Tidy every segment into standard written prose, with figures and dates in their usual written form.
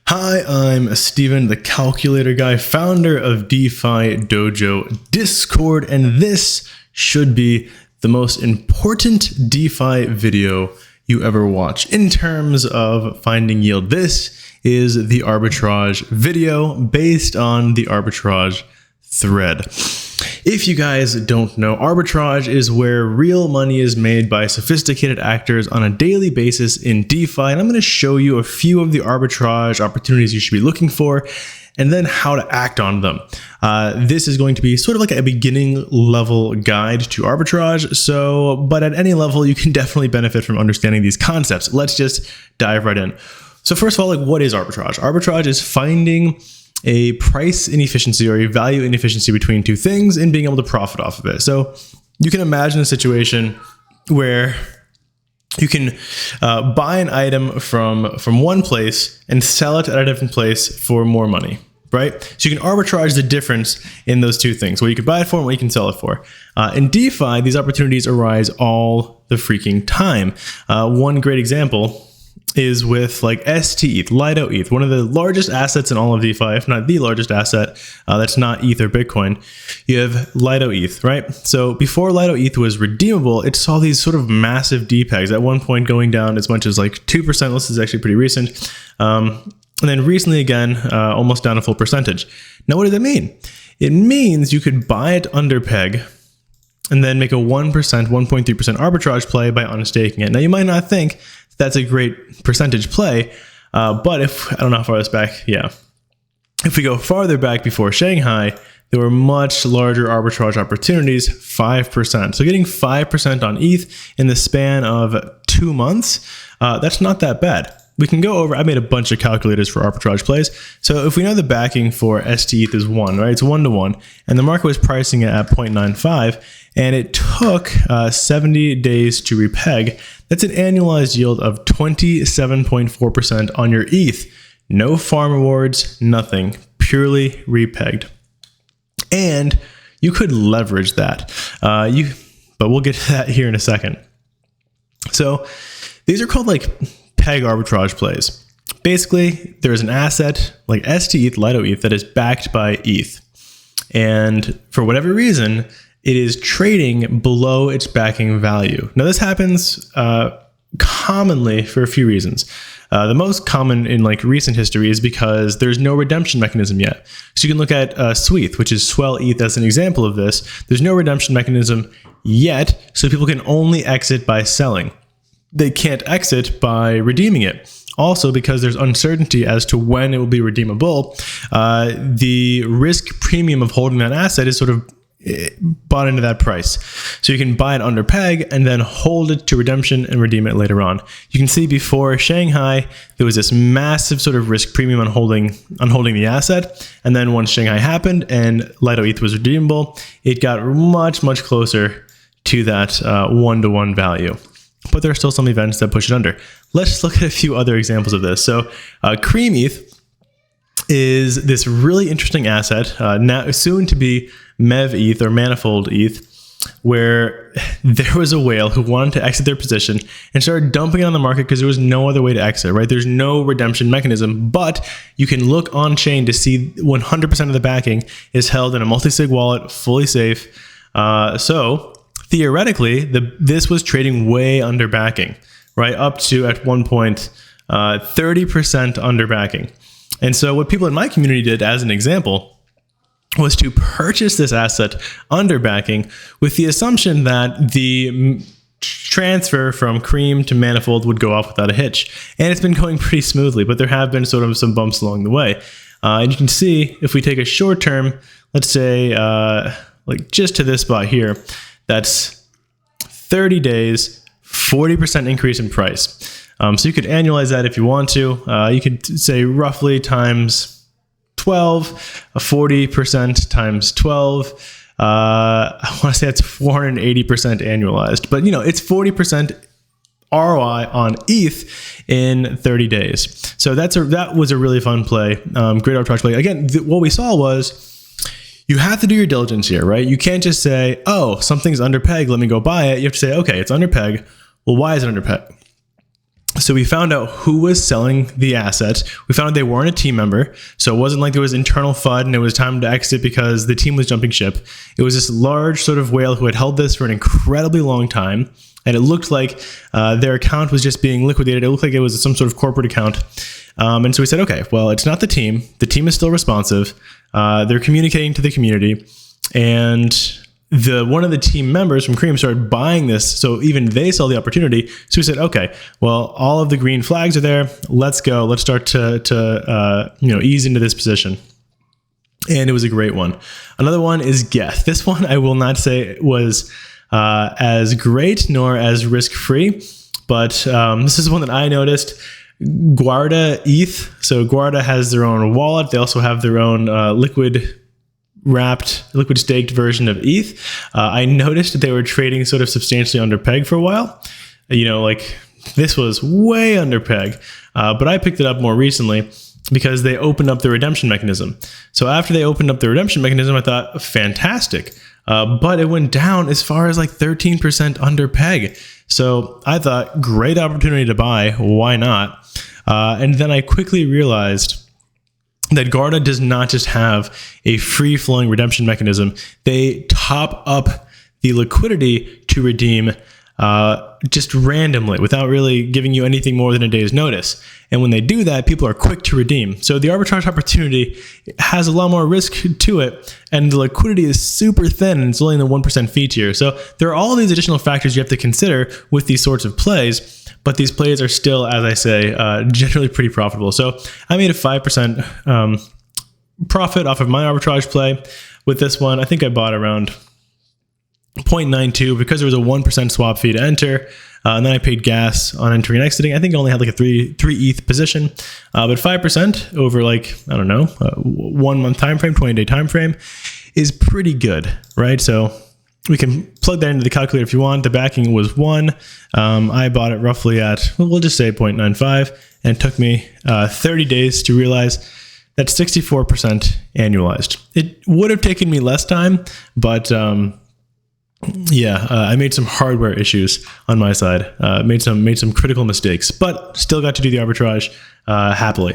Hi, I'm Steven, the calculator guy, founder of DeFi Dojo Discord, and this should be the most important DeFi video you ever watch in terms of finding yield. This is the arbitrage video based on the arbitrage thread. If you guys don't know, arbitrage is where real money is made by sophisticated actors on a daily basis in DeFi, and I'm going to show you a few of the arbitrage opportunities you should be looking for, and then how to act on them. This is going to be sort of like a beginning level guide to arbitrage, but at any level, you can definitely benefit from understanding these concepts. Let's just dive right in. So first of all, what is arbitrage? Arbitrage is finding a price inefficiency or a value inefficiency between two things and being able to profit off of it. So you can imagine a situation where you can buy an item from one place and sell it at a different place for more money, right? So you can arbitrage the difference in those two things, what you can buy it for and what you can sell it for. In DeFi, these opportunities arise all the freaking time. One great example is with like STETH, Lido ETH, one of the largest assets in all of DeFi, if not the largest asset that's not ETH or Bitcoin. You have Lido ETH, right? So before Lido ETH was redeemable, it saw these sort of massive depegs, at one point going down as much as like 2%. This is actually pretty recent. And then recently again, almost down a full percentage. Now, what does that mean? It means you could buy it under peg and then make a 1%, 1.3% arbitrage play by unstaking it. Now, you might not think that's a great percentage play, but if, I don't know how far this back, yeah. If we go farther back before Shanghai, there were much larger arbitrage opportunities, 5%. So getting 5% on ETH in the span of 2 months, that's not that bad. We can go over, I made a bunch of calculators for arbitrage plays. So if we know the backing for STETH is 1, right? It's 1 to 1. And the market was pricing it at 0.95. And it took 70 days to repeg. That's an annualized yield of 27.4% on your ETH. No farm rewards, nothing. Purely repegged. And you could leverage that. But we'll get to that here in a second. So these are called like peg arbitrage plays. Basically, there's an asset like STETH, Lido ETH, that is backed by ETH. And for whatever reason, it is trading below its backing value. Now, this happens commonly for a few reasons. The most common in like recent history is because there's no redemption mechanism yet. So you can look at SWETH, which is Swell ETH, as an example of this. There's no redemption mechanism yet, so people can only exit by selling. They can't exit by redeeming it. Also, because there's uncertainty as to when it will be redeemable, the risk premium of holding that asset is sort of bought into that price. So you can buy it under peg and then hold it to redemption and redeem it later on. You can see before Shanghai, there was this massive sort of risk premium on holding the asset. And then once Shanghai happened and Lido ETH was redeemable, it got much, much closer to that 1-to-1 value. But there are still some events that push it under. Let's look at a few other examples of this. So Cream ETH is this really interesting asset, now soon to be MEV ETH or Manifold ETH, where there was a whale who wanted to exit their position and started dumping it on the market because there was no other way to exit, right? There's no redemption mechanism, but you can look on chain to see 100% of the backing is held in a multi-sig wallet, fully safe. So theoretically, this was trading way under backing, right? Up to at one point 30% under backing. And so what people in my community did, as an example, was to purchase this asset under backing with the assumption that the transfer from Cream to Manifold would go off without a hitch. And it's been going pretty smoothly, but there have been sort of some bumps along the way. And you can see if we take a short term, let's say like just to this spot here, that's 30 days, 40% increase in price. So you could annualize that if you want to. You could say roughly times 12, 40% times 12. I want to say that's 480% annualized, but it's 40% ROI on ETH in 30 days. So that was a really fun play. Great arbitrage play. Again, what we saw was you have to do your diligence here, right? You can't just say, oh, something's under peg, let me go buy it. You have to say, okay, it's under peg. Well, why is it under peg? So we found out who was selling the asset. We found out they weren't a team member. So it wasn't like there was internal FUD and it was time to exit because the team was jumping ship. It was this large sort of whale who had held this for an incredibly long time. And it looked like their account was just being liquidated. It looked like it was some sort of corporate account. And so we said, okay, well, it's not the team. The team is still responsive. They're communicating to the community. And one of the team members from Cream started buying this, so even they saw the opportunity. So we said, okay, well, all of the green flags are there. Let's go. Let's start to ease into this position. And it was a great one. Another one is Geth. This one I will not say was as great nor as risk-free, but this is one that I noticed. Guarda ETH. So Guarda has their own wallet. They also have their own liquid staked version of ETH. I noticed that they were trading sort of substantially under peg for a while. Like this was way under peg, but I picked it up more recently because they opened up the redemption mechanism. So after they opened up the redemption mechanism, I thought, fantastic. But it went down as far as like 13% under peg. So I thought, great opportunity to buy. Why not? And then I quickly realized that Guarda does not just have a free-flowing redemption mechanism. They top up the liquidity to redeem just randomly without really giving you anything more than a day's notice. And when they do that, people are quick to redeem. So the arbitrage opportunity has a lot more risk to it, and the liquidity is super thin, and it's only in the 1% fee tier. So there are all these additional factors you have to consider with these sorts of plays, but these plays are still, as I say, generally pretty profitable. So I made a 5% profit off of my arbitrage play with this one. I think I bought around 0.92 because there was a 1% swap fee to enter. And then I paid gas on entering and exiting. I think I only had like a 3 ETH position, but 5% over like, I don't know, 1 month time frame, 20-day time frame is pretty good, right? So we can plug that into the calculator if you want. The backing was 1. I bought it roughly at, we'll just say 0.95, and it took me 30 days to realize that's 64% annualized. It would have taken me less time, but I made some hardware issues on my side. Made some critical mistakes, but still got to do the arbitrage happily.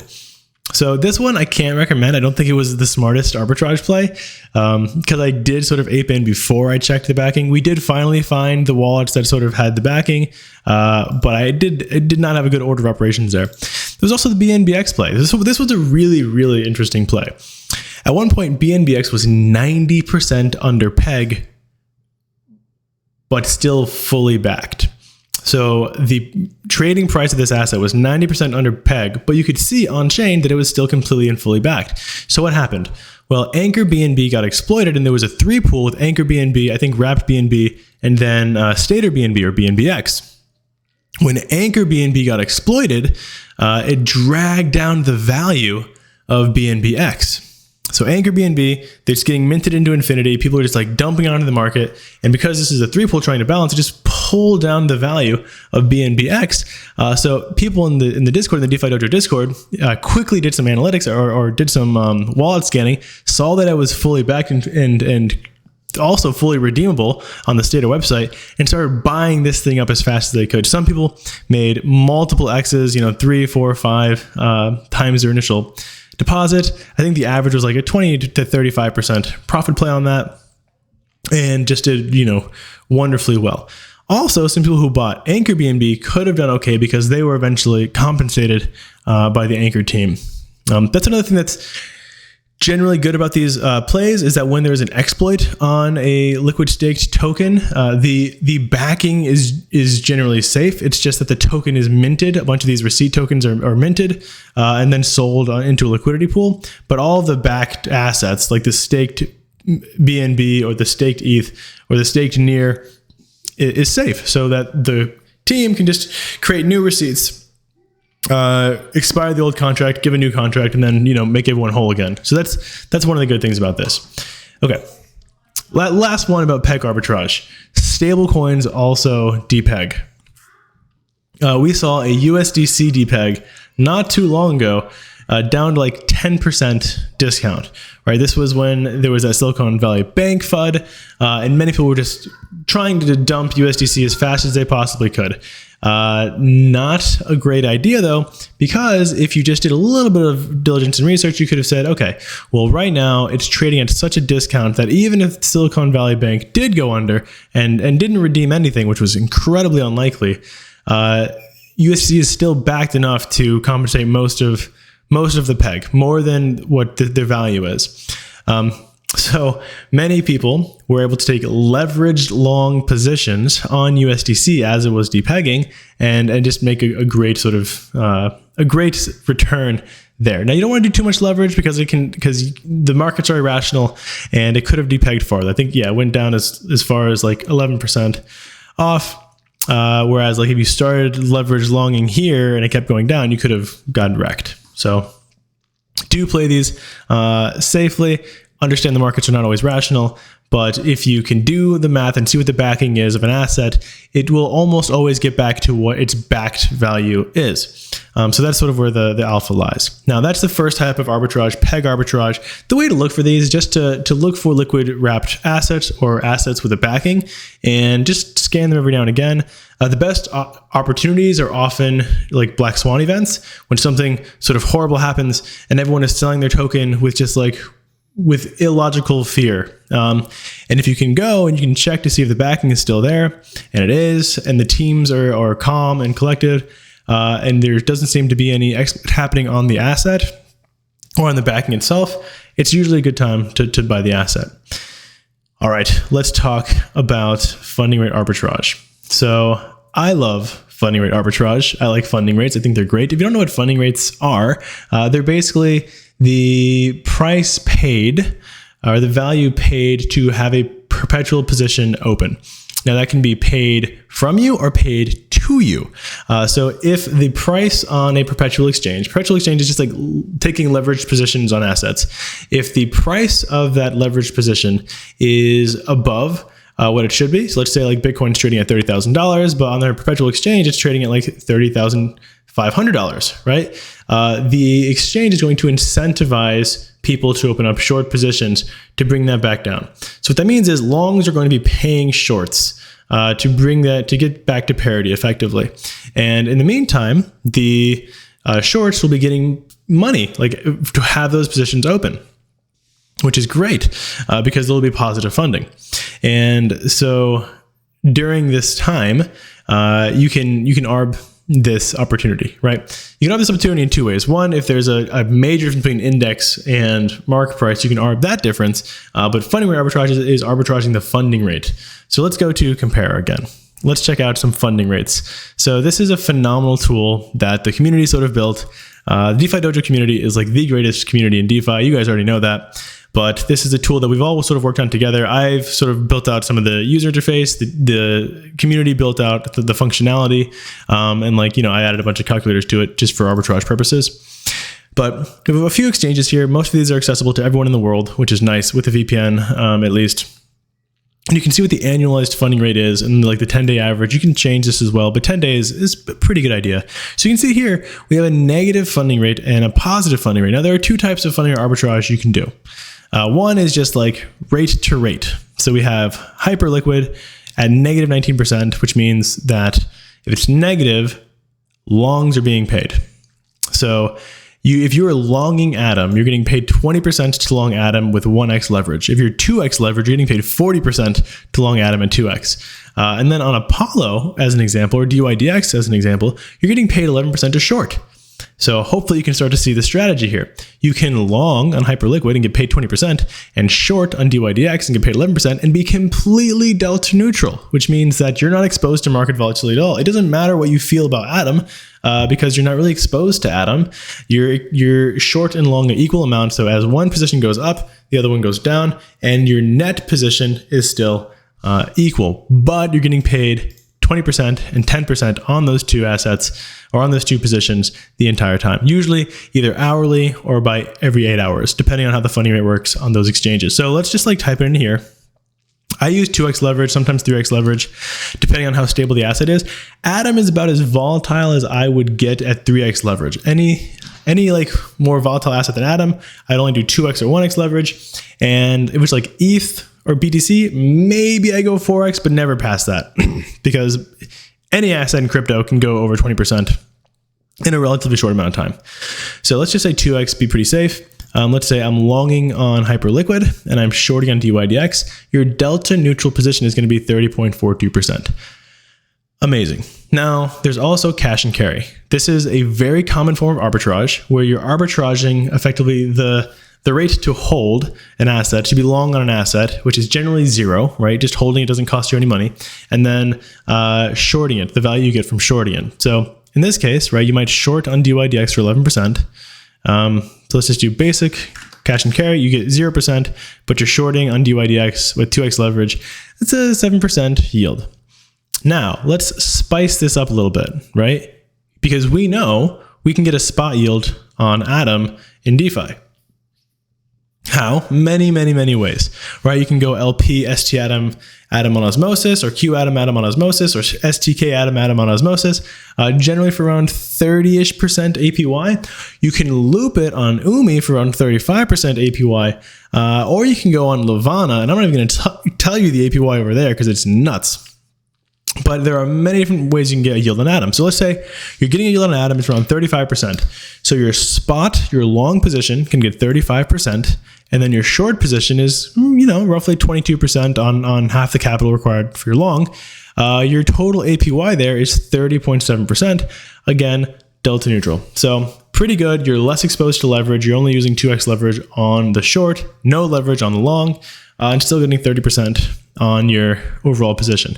So this one I can't recommend. I don't think it was the smartest arbitrage play because I did sort of ape in before I checked the backing. We did finally find the wallets that sort of had the backing, but it did not have a good order of operations there. There was also the BNBX play. This was a really, really interesting play. At one point, BNBX was 90% under peg, but still fully backed. So the trading price of this asset was 90% under peg, but you could see on chain that it was still completely and fully backed. So what happened? Well, Anchor BNB got exploited, and there was a 3 pool with Anchor BNB, I think Wrapped BNB, and then Stater BNB or BNBX. When Anchor BNB got exploited, it dragged down the value of BNBX. So Anchor BNB, they're just getting minted into infinity. People are just like dumping onto the market. And because this is a 3 pool trying to balance, it just pulled down the value of BNBX. So people in the Discord, in the DeFi Dojo Discord, quickly did some analytics or did some wallet scanning, saw that it was fully backed and also fully redeemable on the Stater website, and started buying this thing up as fast as they could. Some people made multiple X's, 3, 4, 5 times their initial deposit. I think the average was like a 20 to 35% profit play on that, and just did, wonderfully well. Also, some people who bought Anchor BNB could have done okay because they were eventually compensated by the Anchor team. That's another thing that's generally good about these plays, is that when there's an exploit on a liquid staked token, the backing is generally safe. It's just that the token is minted. A bunch of these receipt tokens are minted and then sold into a liquidity pool. But all of the backed assets, like the staked BNB or the staked ETH or the staked NEAR, is safe, so that the team can just create new receipts, expire the old contract, give a new contract, and then make everyone whole again. So that's one of the good things about this. Okay, last one about peg arbitrage. Stable coins also depeg. We saw a USDC depeg not too long ago, down to like 10% discount, right? This was when there was that Silicon Valley Bank FUD, and many people were just trying to dump USDC as fast as they possibly could. Not a great idea though, because if you just did a little bit of diligence and research, you could have said, okay, well, right now it's trading at such a discount that even if Silicon Valley Bank did go under and didn't redeem anything, which was incredibly unlikely, USDC is still backed enough to compensate most of the peg, more than what their value is. So many people were able to take leveraged long positions on USDC as it was depegging and just make a great sort of a great return there. Now you don't want to do too much leverage because the markets are irrational and it could have depegged farther. I think it went down as far as like 11% off. Whereas like if you started leverage longing here and it kept going down, you could have gotten wrecked. So do play these safely. Understand the markets are not always rational, but if you can do the math and see what the backing is of an asset, it will almost always get back to what its backed value is. So that's sort of where the alpha lies. Now that's the first type of arbitrage, peg arbitrage. The way to look for these is just to look for liquid wrapped assets or assets with a backing and just scan them every now and again. The best opportunities are often like black swan events, when something sort of horrible happens and everyone is selling their token with illogical fear. And if you can go and you can check to see if the backing is still there, and it is, and the teams are calm and collected, and there doesn't seem to be any happening on the asset or on the backing itself, it's usually a good time to buy the asset. All right, let's talk about funding rate arbitrage. So I love funding rate arbitrage. I like funding rates. I think they're great. If you don't know what funding rates are, they're basically the price paid or the value paid to have a perpetual position open. Now that can be paid from you or paid to you. So if the price on a perpetual exchange is just like taking leveraged positions on assets. If the price of that leveraged position is above what it should be, so let's say like Bitcoin's trading at $30,000, but on their perpetual exchange, it's trading at like $30,500, right? The exchange is going to incentivize people to open up short positions to bring that back down. So what that means is longs are going to be paying shorts to get back to parity effectively. And in the meantime, the shorts will be getting money, like to have those positions open, which is great because there will be positive funding. And so during this time, you can arb this opportunity, right? You can arb this opportunity in two ways. One, if there's a major difference between index and market price, you can arb that difference. But funding rate arbitrage is arbitraging the funding rate. So let's go to compare again. Let's check out some funding rates. So this is a phenomenal tool that the community sort of built. The DeFi Dojo community is like the greatest community in DeFi. You guys already know that. But this is a tool that we've all sort of worked on together. I've sort of built out some of the user interface, the community built out the functionality, and I added a bunch of calculators to it just for arbitrage purposes. But we have a few exchanges here. Most of these are accessible to everyone in the world, which is nice with the VPN, at least. And you can see what the annualized funding rate is and like the 10-day average. You can change this as well, but 10 days is a pretty good idea. So you can see here, we have a negative funding rate and a positive funding rate. Now there are two types of funding rate arbitrage you can do. One is just like rate to rate. So we have hyperliquid at negative 19%, which means that if it's negative, longs are being paid. So if you're longing Atom, you're getting paid 20% to long Atom with 1x leverage. If you're 2x leverage, you're getting paid 40% to long Atom and 2x. And then on Apollo, as an example, or DYDX as an example, you're getting paid 11% to short. So hopefully you can start to see the strategy here. You can long on Hyperliquid and get paid 20% and short on DYDX and get paid 11% and be completely delta neutral, which means that you're not exposed to market volatility at all. It doesn't matter what you feel about Atom because you're not really exposed to Atom. You're short and long an equal amount. So as one position goes up, the other one goes down, and your net position is still equal, but you're getting paid 20% and 10% on those two assets or on those two positions the entire time, usually either hourly or by every 8 hours, depending on how the funding rate works on those exchanges. So let's just type it in here. I use 2x leverage, sometimes 3x leverage, depending on how stable the asset is. Atom is about as volatile as I would get at 3x leverage. any like more volatile asset than Atom, I'd only do 2x or 1x leverage. And if it's like ETH or BTC, maybe I go 4x, but never past that because any asset in crypto can go over 20% in a relatively short amount of time. So let's just say 2x, be pretty safe. Let's say I'm longing on Hyperliquid and I'm shorting on DYDX. Your delta neutral position is going to be 30.42%. Amazing. Now, there's also cash and carry. This is a very common form of arbitrage where you're arbitraging effectively the rate to hold an asset, to be long on an asset, which is generally zero, right? Just holding it doesn't cost you any money. And then shorting it, the value you get from shorting it. So in this case, right, you might short on DYDX for 11%. So let's just do basic cash and carry. You get 0%, but you're shorting on DYDX with 2x leverage. It's a 7% yield. Now, let's spice this up a little bit, right? Because we know we can get a spot yield on Atom in DeFi. How? Many, many, many ways, right? You can go LP, ST Atom, Atom on osmosis, or Q Atom, Atom on osmosis, or STK Atom, Atom on osmosis, generally for around 30-ish% APY. You can loop it on UMI for around 35% APY, or you can go on Levana, and I'm not even going to tell you the APY over there because it's nuts. But there are many different ways you can get a yield on Atom. So let's say you're getting a yield on Atom, it's around 35%. So your spot, your long position can get 35%, and then your short position is, roughly 22% on half the capital required for your long. Your total APY there is 30.7%. Again, delta neutral. So pretty good. You're less exposed to leverage. You're only using 2x leverage on the short, no leverage on the long, and still getting 30% on your overall position.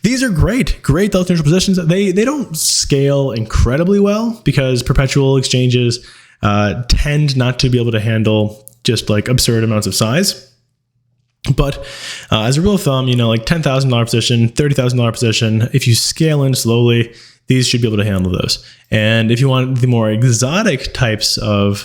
These are great delta neutral positions. They don't scale incredibly well because perpetual exchanges tend not to be able to handle just like absurd amounts of size. But as a rule of thumb, like $10,000 position, $30,000 position, if you scale in slowly, these should be able to handle those. And if you want the more exotic types of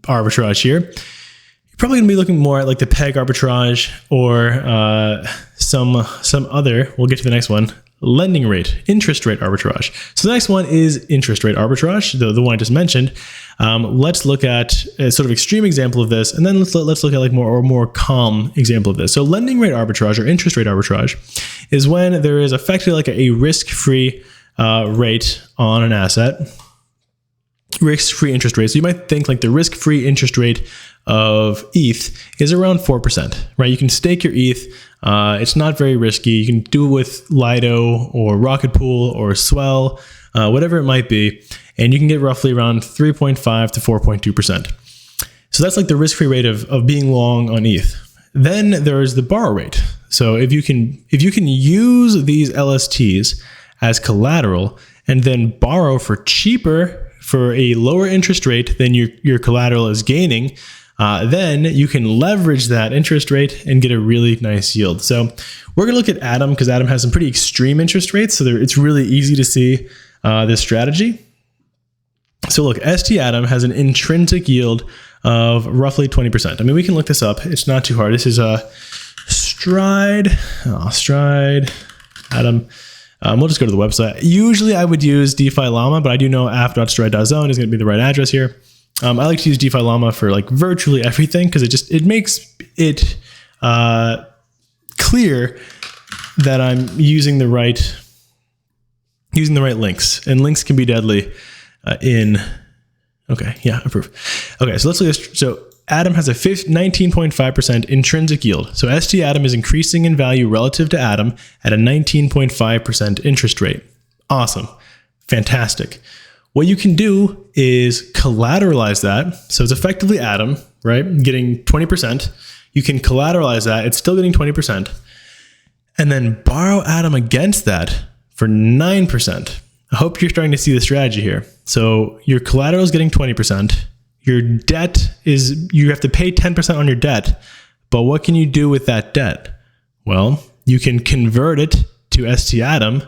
arbitrage here, you're probably going to be looking more at like the peg arbitrage or some other, we'll get to the next one, lending rate, interest rate arbitrage. So the next one is interest rate arbitrage, the one I just mentioned. Let's look at a sort of extreme example of this, and then let's look at like more calm example of this. So lending rate arbitrage or interest rate arbitrage is when there is effectively like a risk-free rate on an asset, risk-free interest rate. So you might think like the risk-free interest rate of ETH is around 4%, right? You can stake your ETH. It's not very risky. You can do it with Lido or Rocket Pool or Swell, whatever it might be. And you can get roughly around 3.5 to 4.2%. So that's like the risk-free rate of being long on ETH. Then there's the borrow rate. So if you can use these LSTs as collateral and then borrow for cheaper, for a lower interest rate than your collateral is gaining, then you can leverage that interest rate and get a really nice yield. So we're going to look at Atom because Atom has some pretty extreme interest rates. So it's really easy to see this strategy. So look, ST Atom has an intrinsic yield of roughly 20%. I mean, we can look this up. It's not too hard. This is a Stride Atom. We'll just go to the website. Usually I would use DeFi Llama, but I do know app.stride.zone is going to be the right address here. I like to use DeFi Llama for like virtually everything because it makes it clear that I'm using the right links, and links can be deadly approve. Okay, so let's look at this. So Atom has a 19.5% intrinsic yield. So ST Atom is increasing in value relative to Atom at a 19.5% interest rate. Awesome. Fantastic. What you can do is collateralize that. So it's effectively Atom, right? Getting 20%. You can collateralize that. It's still getting 20%. And then borrow Atom against that for 9%. I hope you're starting to see the strategy here. So your collateral is getting 20%. Your debt is, you have to pay 10% on your debt, but what can you do with that debt? Well, you can convert it to ST Atom,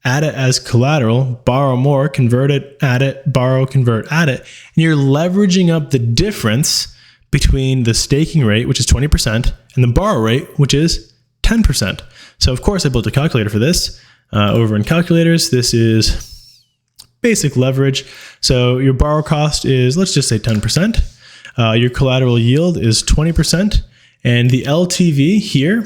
add it as collateral, borrow more, convert it, add it, borrow, convert, add it, and you're leveraging up the difference between the staking rate, which is 20%, and the borrow rate, which is 10%. So of course I built a calculator for this. Over in calculators, this is basic leverage. So your borrow cost is, let's just say 10%. Your collateral yield is 20%. And the LTV here,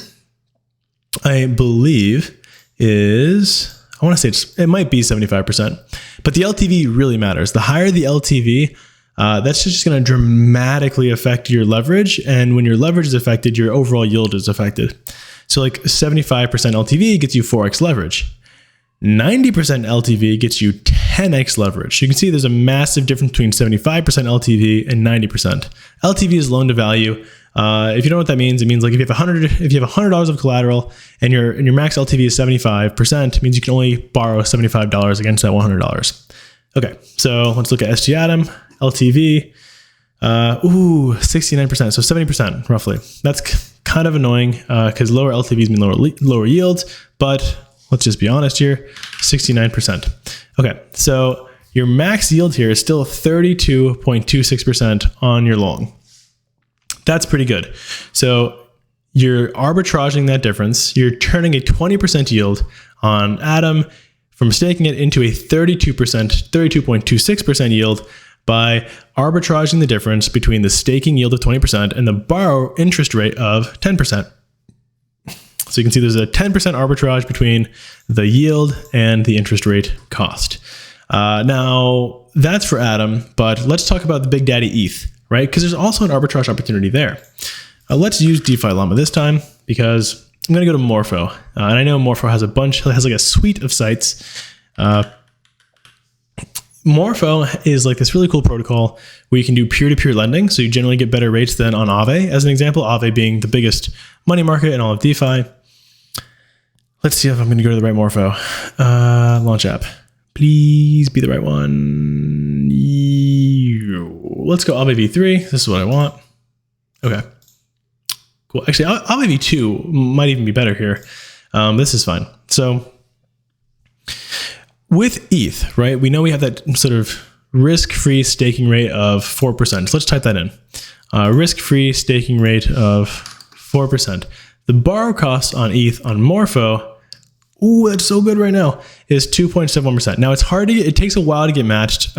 I believe, is, I want to say it might be 75%. But the LTV really matters. The higher the LTV, that's just going to dramatically affect your leverage. And when your leverage is affected, your overall yield is affected. So like 75% LTV gets you 4x leverage. 90% LTV gets you 10x leverage. You can see there's a massive difference between 75% LTV and 90%. LTV is loan to value. If you don't know what that means, it means like if you have $100 of collateral and your max LTV is 75%, it means you can only borrow $75 against that $100. Okay, so let's look at SG Atom LTV. 69%, so 70% roughly. That's kind of annoying because lower LTVs mean lower yields, but let's just be honest here, 69%. Okay, so your max yield here is still 32.26% on your long. That's pretty good. So you're arbitraging that difference. You're turning a 20% yield on Atom from staking it into a 32.26% yield by arbitraging the difference between the staking yield of 20% and the borrow interest rate of 10%. So you can see there's a 10% arbitrage between the yield and the interest rate cost. Now, that's for Atom, but let's talk about the Big Daddy ETH, right? Because there's also an arbitrage opportunity there. Let's use DeFi Llama this time because I'm going to go to Morpho. And I know Morpho has like a suite of sites. Morpho is like this really cool protocol where you can do peer-to-peer lending. So you generally get better rates than on Aave, as an example, Aave being the biggest money market in all of DeFi. Let's see if I'm going to go to the right Morpho. Launch app. Please be the right one. Let's go Aave v3. This is what I want. Okay. Cool. Actually, Aave v2 might even be better here. This is fine. So with ETH, right, we know we have that sort of risk-free staking rate of 4%. So let's type that in. Risk-free staking rate of 4%. The borrow cost on ETH on Morpho, ooh, that's so good right now, is 2.71%. Now it's hard to get, it takes a while to get matched.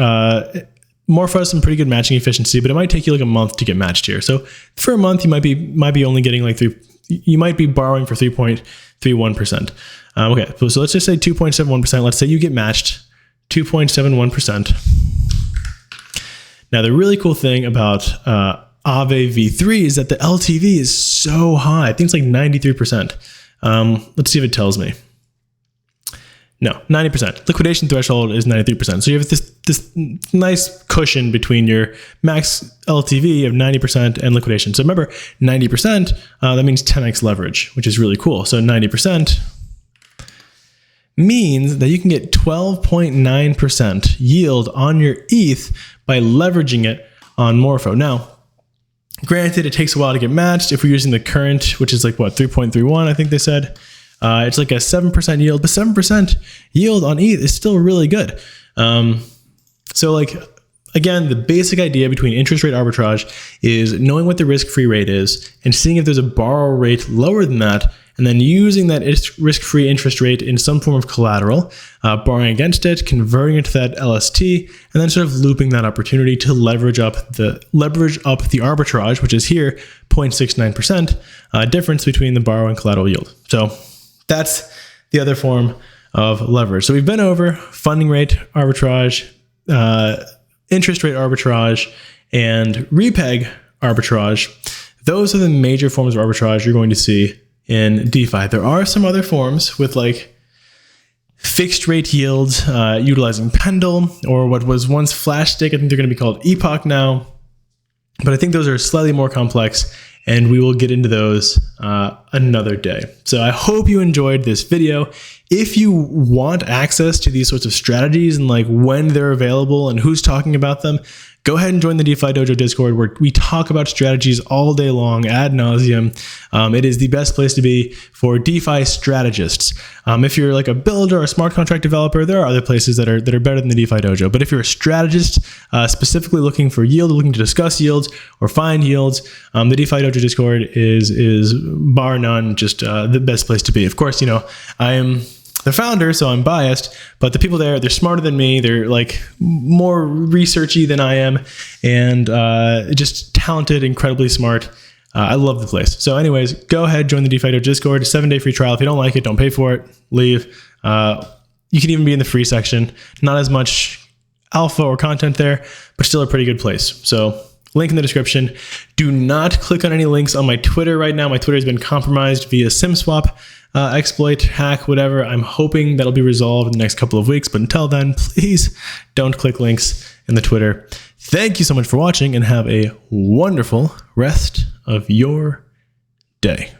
Morpho has some pretty good matching efficiency, but it might take you like a month to get matched here. So for a month, you might be only getting like you might be borrowing for 3.31%. Okay, so let's just say 2.71%. Let's say you get matched 2.71%. Now, the really cool thing about Aave v3 is that the LTV is so high. I think it's like 93%. Let's see if it tells me. No, 90%. Liquidation threshold is 93%. So you have this nice cushion between your max LTV of 90% and liquidation. So remember, 90%, that means 10x leverage, which is really cool. So 90% means that you can get 12.9% yield on your ETH by leveraging it on Morpho. Now, granted, it takes a while to get matched. If we're using the current, which is like what, 3.31, I think they said, it's like a 7% yield, but 7% yield on ETH is still really good. So like, again, the basic idea between interest rate arbitrage is knowing what the risk-free rate is and seeing if there's a borrow rate lower than that, and then using that risk-free interest rate in some form of collateral, borrowing against it, converting it to that LST, and then sort of looping that opportunity to leverage up the arbitrage, which is here 0.69% difference between the borrow and collateral yield. So that's the other form of leverage. So we've been over funding rate arbitrage, interest rate arbitrage, and repeg arbitrage. Those are the major forms of arbitrage you're going to see in DeFi. There are some other forms with like fixed rate yields, utilizing Pendle, or what was once Flash Stake. I think they're going to be called Epoch now. But I think those are slightly more complex, and we will get into those another day. So I hope you enjoyed this video. If you want access to these sorts of strategies and like when they're available and who's talking about them, go ahead and join the DeFi Dojo Discord, where we talk about strategies all day long ad nauseum. It is the best place to be for DeFi strategists. If you're like a builder or a smart contract developer, there are other places that are better than the DeFi Dojo. But if you're a strategist, specifically looking for yield, looking to discuss yields or find yields, the DeFi Dojo Discord is bar none just the best place to be. Of course, you know, I am the founder, so I'm biased, but the people there, they're smarter than me. They're like more researchy than I am, and just talented, incredibly smart. I love the place. So anyways, go ahead, join the DeFi Dojo Discord. 7-day free trial. If you don't like it, don't pay for it. Leave. You can even be in the free section. Not as much alpha or content there, but still a pretty good place. So link in the description. Do not click on any links on my Twitter right now. My Twitter has been compromised via SimSwap exploit, hack, whatever. I'm hoping that'll be resolved in the next couple of weeks. But until then, please don't click links in the Twitter. Thank you so much for watching and have a wonderful rest of your day.